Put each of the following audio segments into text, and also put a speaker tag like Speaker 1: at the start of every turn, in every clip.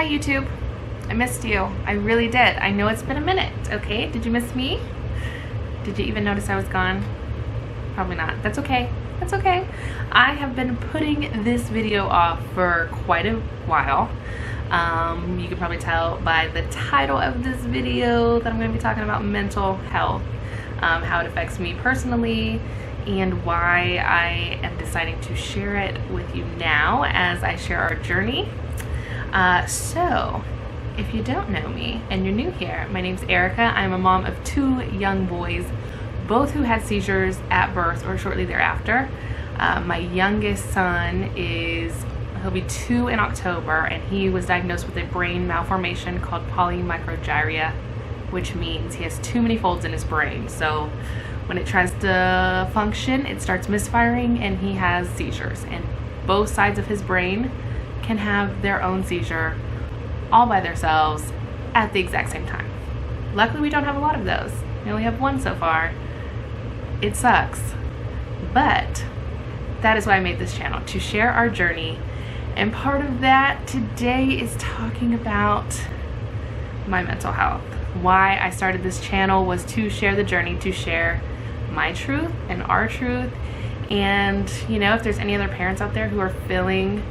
Speaker 1: Hi YouTube. I missed you. I really did. I know it's been a minute, okay? Did you miss me? Did you even notice I was gone? Probably not. That's okay. That's okay. I have been putting this video off for quite a while. You can probably tell by the title of this video that I'm going to be talking about mental health, how it affects me personally, and why I am deciding to share it with you now as I share our journey. So if you don't know me and you're new here, my name's Erica. I'm a mom of 2 young boys, both who had seizures at birth or shortly thereafter. My youngest son he'll be 2 in October, and he was diagnosed with a brain malformation called polymicrogyria, which means he has too many folds in his brain. So when it tries to function, it starts misfiring and he has seizures, and both sides of his brain can have their own seizure all by themselves at the exact same time. Luckily, we don't have a lot of those. We only have 1 so far. It sucks, but that is why I made this channel, to share our journey. And part of that today is talking about my mental health. Why I started this channel was to share the journey, to share my truth and our truth. And you know, if there's any other parents out there who are feeling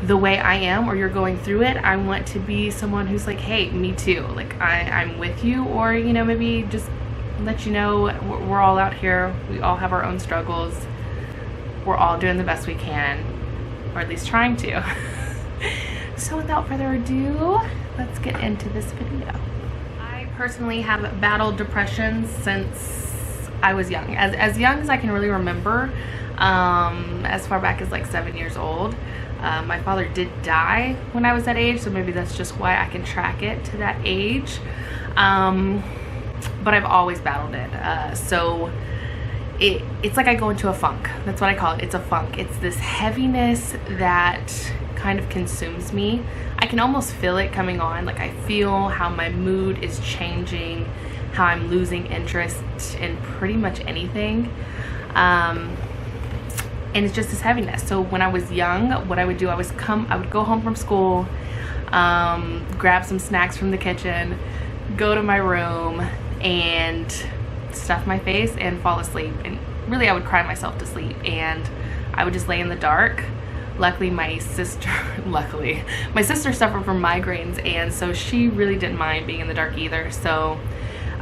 Speaker 1: the way I am, or you're going through it, I want to be someone who's like, hey, me too, like I'm with you. Or you know, maybe just let you know we're all out here, we all have our own struggles, we're all doing the best we can, or at least trying to. So without further ado, let's get into this video. I personally have battled depression since I was young, as young as I can really remember, as far back as like 7 years old. My father did die when I was that age, so maybe that's just why I can track it to that age. But I've always battled it. So it's like I go into a funk. That's what I call it. It's a funk. It's this heaviness that kind of consumes me. I can almost feel it coming on. Like I feel how my mood is changing, how I'm losing interest in pretty much anything. And it's just this heaviness. So when I was young, what I would do, I would go home from school, grab some snacks from the kitchen, go to my room and stuff my face and fall asleep. And really I would cry myself to sleep, and I would just lay in the dark. Luckily my sister suffered from migraines, and so she really didn't mind being in the dark either. So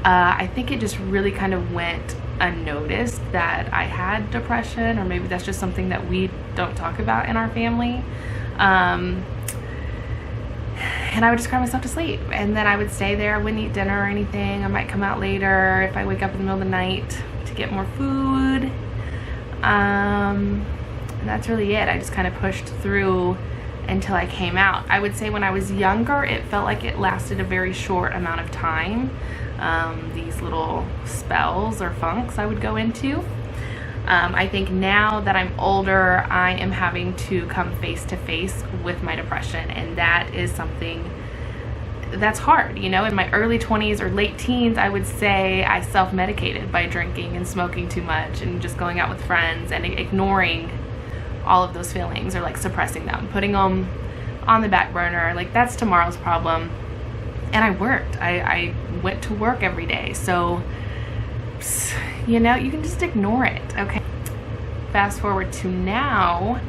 Speaker 1: I think it just really kind of went unnoticed that I had depression, or maybe that's just something that we don't talk about in our family. And I would just cry myself to sleep, and then I would stay there. I wouldn't eat dinner or anything. I might come out later if I wake up in the middle of the night to get more food. And that's really it. I just kind of pushed through until I came out. I would say when I was younger, it felt like it lasted a very short amount of time. These little spells or funks I would go into. I think now that I'm older, I am having to come face to face with my depression, and that is something that's hard. You know, in my early 20s or late teens, I would say I self-medicated by drinking and smoking too much and just going out with friends and ignoring all of those feelings, or like suppressing them, putting them on the back burner, like that's tomorrow's problem. And I worked. I went to work every day. So, you know, you can just ignore it, okay? Fast forward to now,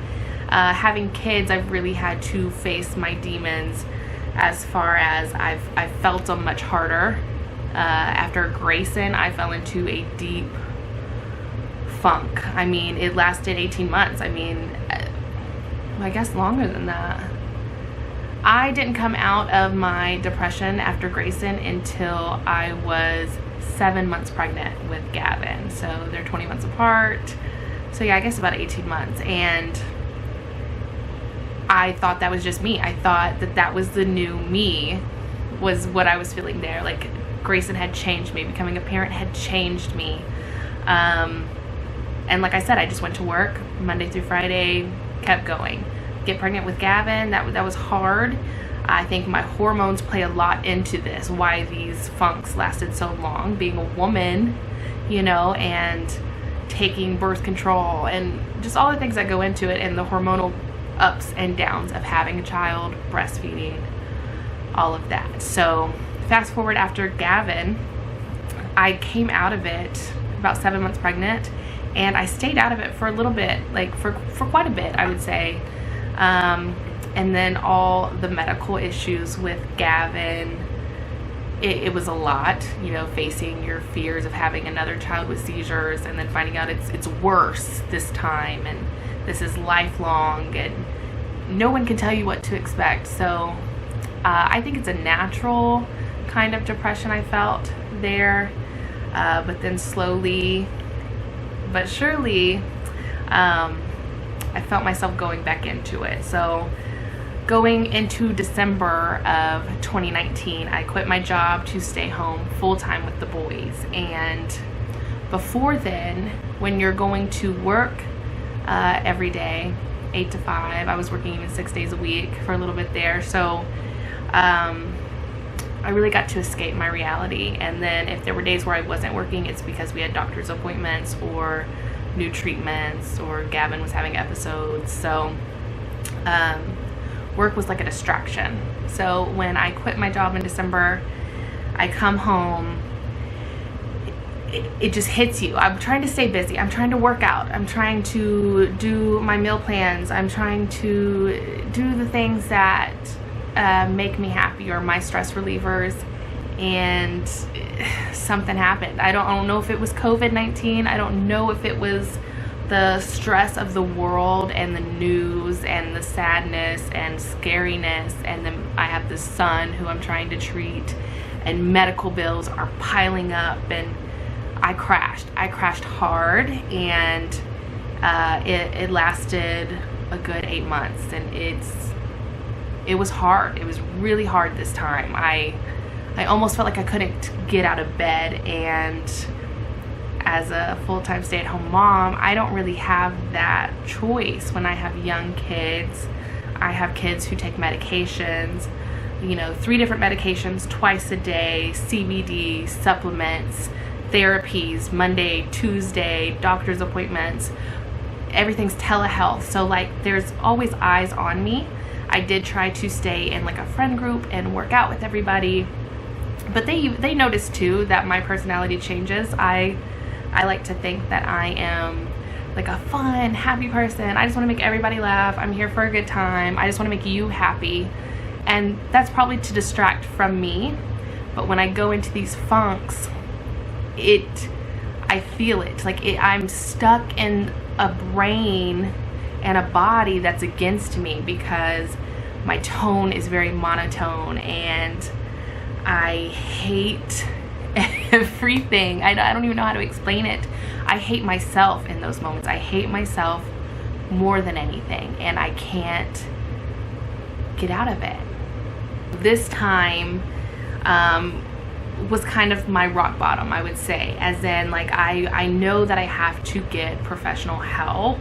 Speaker 1: having kids, I've really had to face my demons, as far as I've felt them much harder. After Grayson, I fell into a deep funk. I mean, it lasted 18 months. I mean, I guess longer than that. I didn't come out of my depression after Grayson until I was 7 months pregnant with Gavin. So they're 20 months apart. So yeah, I guess about 18 months. And I thought that was just me. I thought that was the new me, was what I was feeling there. Like Grayson had changed me. Becoming a parent had changed me. And like I said, I just went to work Monday through Friday, kept going. Get pregnant with Gavin, that was hard. I think my hormones play a lot into this, why these funks lasted so long, being a woman, you know, and taking birth control and just all the things that go into it, and the hormonal ups and downs of having a child, breastfeeding, all of that. So fast forward after Gavin, I came out of it about 7 months pregnant, and I stayed out of it for a little bit, like for quite a bit, I would say. And then all the medical issues with Gavin, it was a lot, you know, facing your fears of having another child with seizures, and then finding out it's worse this time, and this is lifelong, and no one can tell you what to expect. So I think it's a natural kind of depression I felt there, but then slowly but surely I felt myself going back into it. So going into December of 2019, I quit my job to stay home full-time with the boys. And before then, when you're going to work every day, 8 to 5, I was working even 6 days a week for a little bit there. So I really got to escape my reality. And then if there were days where I wasn't working, it's because we had doctor's appointments or new treatments, or Gavin was having episodes. So work was like a distraction. So when I quit my job in December, I come home, it just hits you. I'm trying to stay busy. I'm trying to work out. I'm trying to do my meal plans. I'm trying to do the things that make me happy, or my stress relievers. And something happened. I don't know if it was COVID-19. I don't know if it was the stress of the world and the news and the sadness and scariness, and then I have this son who I'm trying to treat, and medical bills are piling up, and I crashed hard, and it lasted a good 8 months, and it was hard. It was really hard this time. I almost felt like I couldn't get out of bed, and as a full-time stay-at-home mom, I don't really have that choice when I have young kids. I have kids who take medications, you know, 3 different medications twice a day, CBD, supplements, therapies, Monday, Tuesday, doctor's appointments, everything's telehealth. So like there's always eyes on me. I did try to stay in like a friend group and work out with everybody, but they noticed too that my personality changes. I like to think that I am like a fun, happy person. I just want to make everybody laugh. I'm here for a good time. I just want to make you happy. And that's probably to distract from me. But when I go into these funks, I feel it. Like I'm stuck in a brain and a body that's against me, because my tone is very monotone, and I hate everything. I don't even know how to explain it. I hate myself in those moments. I hate myself more than anything, and I can't get out of it. This time was kind of my rock bottom, I would say, as in like I know that I have to get professional help,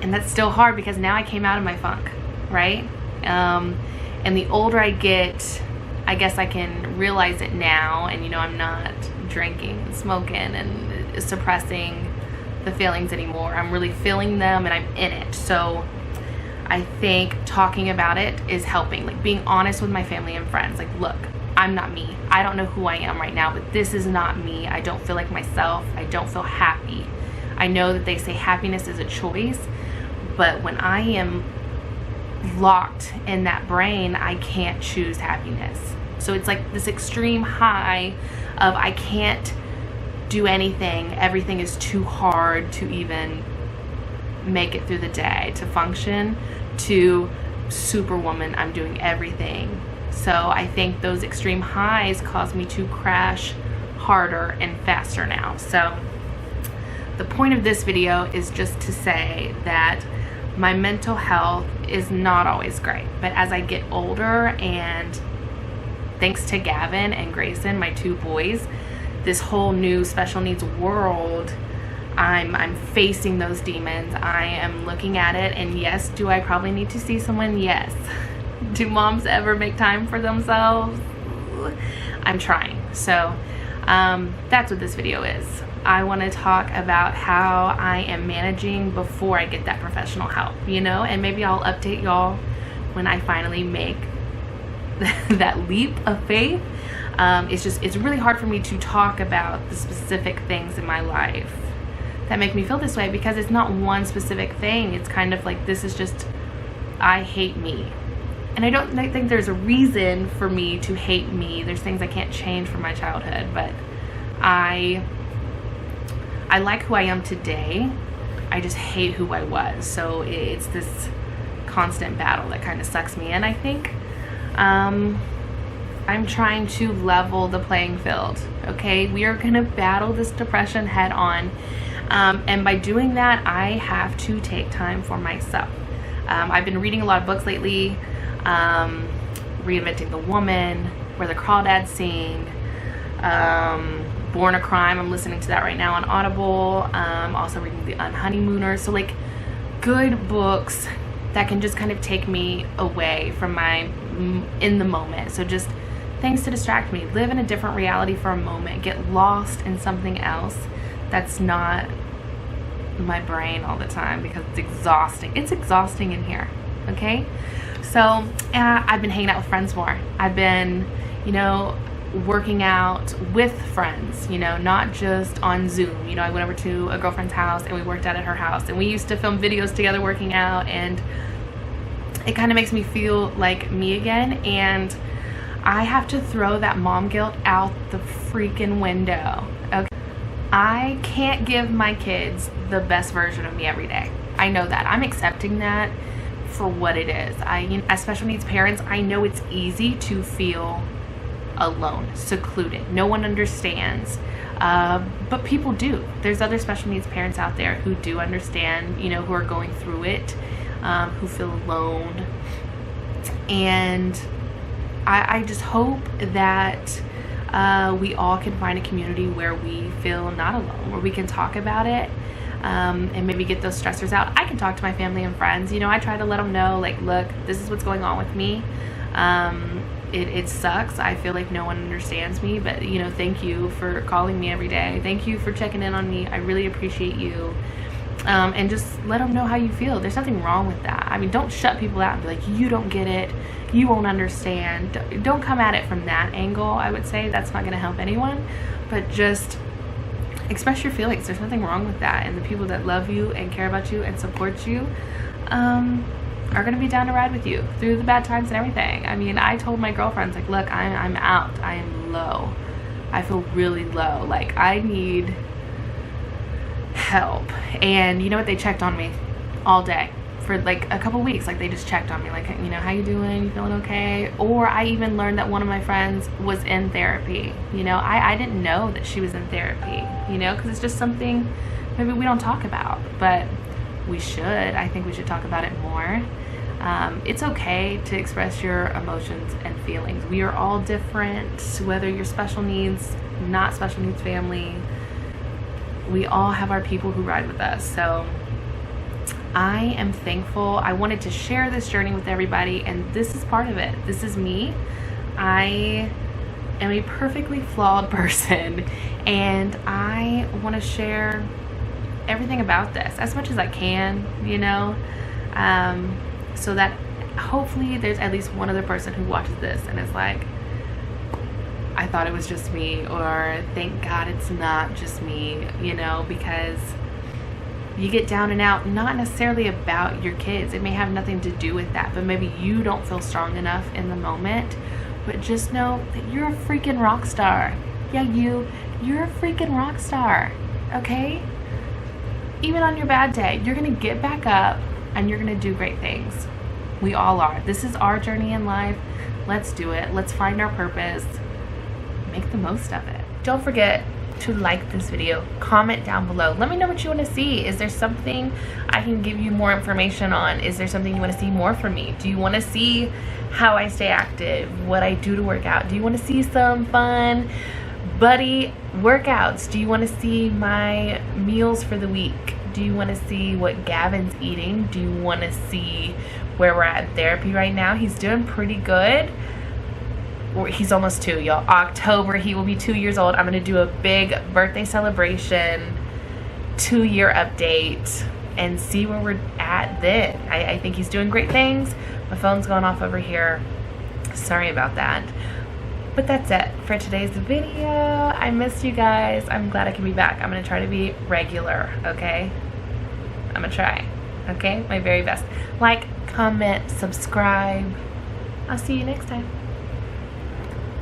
Speaker 1: and that's still hard because now I came out of my funk, right? And the older I get, I guess I can realize it now, and you know, I'm not drinking and smoking and suppressing the feelings anymore. I'm really feeling them, and I'm in it. So I think talking about it is helping, like being honest with my family and friends. Like, look, I'm not me. I don't know who I am right now, but this is not me. I don't feel like myself. I don't feel happy. I know that they say happiness is a choice, but when I am locked in that brain, I can't choose happiness. So it's like this extreme high of I can't do anything. Everything is too hard to even make it through the day, to function, to superwoman, I'm doing everything. So I think those extreme highs cause me to crash harder and faster now. So the point of this video is just to say that my mental health is not always great, but as I get older, and thanks to Gavin and Grayson, my 2 boys, this whole new special needs world, I'm facing those demons. I am looking at it, and yes, do I probably need to see someone? Yes. Do moms ever make time for themselves? I'm trying. So that's what this video is. I want to talk about how I am managing before I get that professional help, you know, and maybe I'll update y'all when I finally make that leap of faith. It's really hard for me to talk about the specific things in my life that make me feel this way, because it's not one specific thing. It's kind of like, this is just, I hate me. And I don't think there's a reason for me to hate me. There's things I can't change from my childhood, but I like who I am today. I just hate who I was. So it's this constant battle that kind of sucks me in, I think. I'm trying to level the playing field, okay? We are gonna battle this depression head on. And by doing that, I have to take time for myself. I've been reading a lot of books lately. Reinventing the Woman, Where the Crawdads Sing, Born a Crime. I'm listening to that right now on Audible. Also reading The Unhoneymooners. So like good books that can just kind of take me away from my in the moment. So just things to distract me. Live in a different reality for a moment. Get lost in something else that's not my brain all the time, because it's exhausting. It's exhausting in here, okay? So I've been hanging out with friends more. I've been, you know, working out with friends, you know, not just on Zoom. You know, I went over to a girlfriend's house and we worked out at her house, and we used to film videos together working out, and it kind of makes me feel like me again. And I have to throw that mom guilt out the freaking window, okay? I can't give my kids the best version of me every day. I know that. I'm accepting that for what it is. As special needs parents, I know it's easy to feel alone, secluded. No one understands, but people do. There's other special needs parents out there who do understand, you know, who are going through it, who feel alone. And I just hope that we all can find a community where we feel not alone, where we can talk about it, and maybe get those stressors out. I can talk to my family and friends. You know, I try to let them know, like, look, this is what's going on with me. It sucks. I feel like no one understands me, but, you know, thank you for calling me every day. Thank you for checking in on me. I really appreciate you. And just let them know how you feel. There's nothing wrong with that. I mean, don't shut people out and be like, you don't get it, you won't understand. Don't come at it from that angle. I would say that's not going to help anyone, but just express your feelings. There's nothing wrong with that. And the people that love you and care about you and support you are going to be down to ride with you through the bad times and everything. I mean, I told my girlfriends, like, look, I'm out. I am low. I feel really low. Like, I need help. And you know what? They checked on me all day for like a couple weeks. Like, they just checked on me, like, you know, how you doing? You feeling okay? Or I even learned that one of my friends was in therapy. You know, I didn't know that she was in therapy, you know, because it's just something maybe we don't talk about, but we should. I think we should talk about it more. It's okay to express your emotions and feelings. We are all different, whether you're special needs, not special needs family. We all have our people who ride with us. So I am thankful. I wanted to share this journey with everybody, and this is part of it. This is me. I am a perfectly flawed person, and I want to share everything about this as much as I can, you know, so that hopefully there's at least one other person who watches this and is like, I thought it was just me, or thank God it's not just me, you know, because you get down and out, not necessarily about your kids. It may have nothing to do with that, but maybe you don't feel strong enough in the moment. But just know that you're a freaking rock star. Yeah, you're a freaking rock star, okay? Even on your bad day, you're gonna get back up and you're gonna do great things. We all are. This is our journey in life. Let's do it. Let's find our purpose. Make the most of it. Don't forget to like this video, comment down below. Let me know what you want to see. Is there something I can give you more information on? Is there something you want to see more from me? Do you want to see how I stay active, what I do to work out? Do you want to see some fun buddy workouts? Do you want to see my meals for the week? Do you want to see what Gavin's eating? Do you want to see where we're at in therapy right now? He's doing pretty good. he's almost 2, y'all. October, he will be 2 years old. I'm gonna do a big birthday celebration, 2-year update, and see where we're at then. I think he's doing great things. My phone's going off over here. Sorry about that. But that's it for today's video. I missed you guys. I'm glad I can be back. I'm gonna try to be regular, okay? I'm gonna try, okay? My very best. Like, comment, subscribe. I'll see you next time.